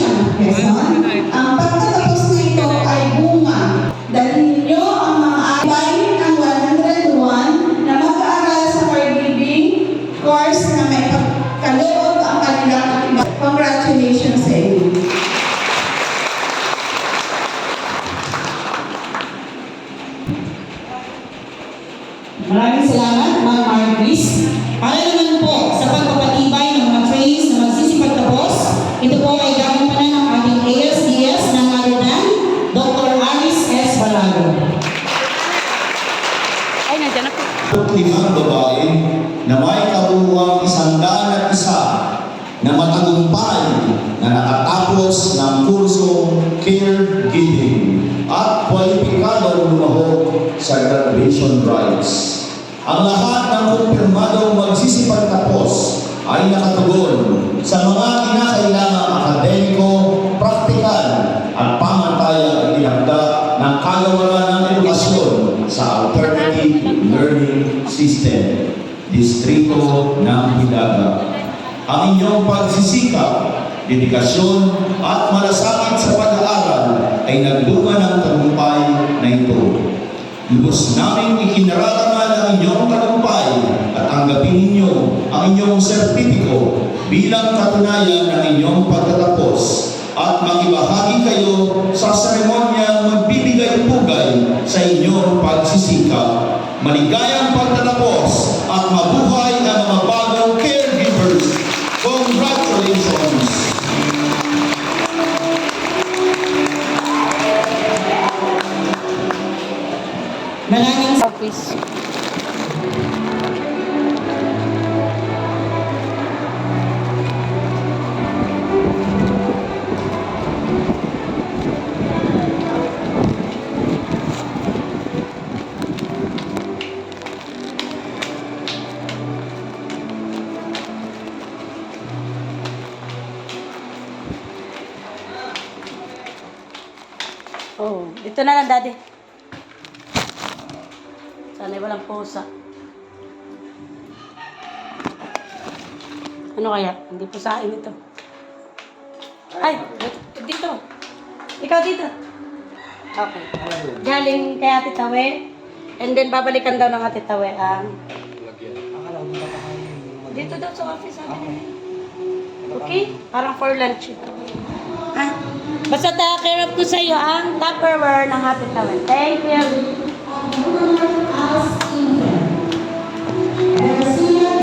ng Quezon. Ang pagkatapos na ito ay bunga. Dalhin ninyo ang mga abayin ng 101 na mag-aaral sa caregiving course na may pagkaloob ang kanilang atibag. Congratulations sa inyo. Maraming salamat, Ma'am Marquis. Para naman po sa pagpapatibay ng mga trainees na magsisipagtapos, ito po ay gagampanan ng ating ASDS ng Marinan, Dr. Aris S. Balago. Ay, nandiyan na po. 5 babae na may kabuuang 101 na matagumpay na nakatapos ng kurso caregiving at kwalipikadong lumahok sa graduation rites. Ang lahat ng kumpirmadong magsisipagtapos ay nakatugon sa mga kinakailangang akademiko, praktikal at pamantayang itinakda ng kagawaran ng edukasyon sa Alternative Learning System, Distrito ng Hilaga. Ang inyong pagsisikap, dedikasyon at malasakit sa pag-aaral ay nagbunga ng tagumpay na ito. Lubos naming ikinararangan ang inyong tagumpay at tanggapin ninyo ang inyong sertipiko bilang katunayan ng inyong pagtatapos at makibahagi kayo sa seremonyang magbibigay-pugay sa inyong pagsisikap. Maligayang pagtatapos at mabuhay ang mga bagong caregivers. Congratulations! Maraming Office. Oh, dito na lang, Daddy. Sana'y walang pusa. Ano kaya? Hindi pusain ito. Ay, dito. Ikaw dito. Okay. Galing kay Ate Tawe. And then babalikan daw ng Ate Tawe ang... Dito daw sa office natin. Okay? Parang for lunch ito. Ha? Basta take-care ko sa iyo ang Tupperware ng Ate Tawe. Thank you.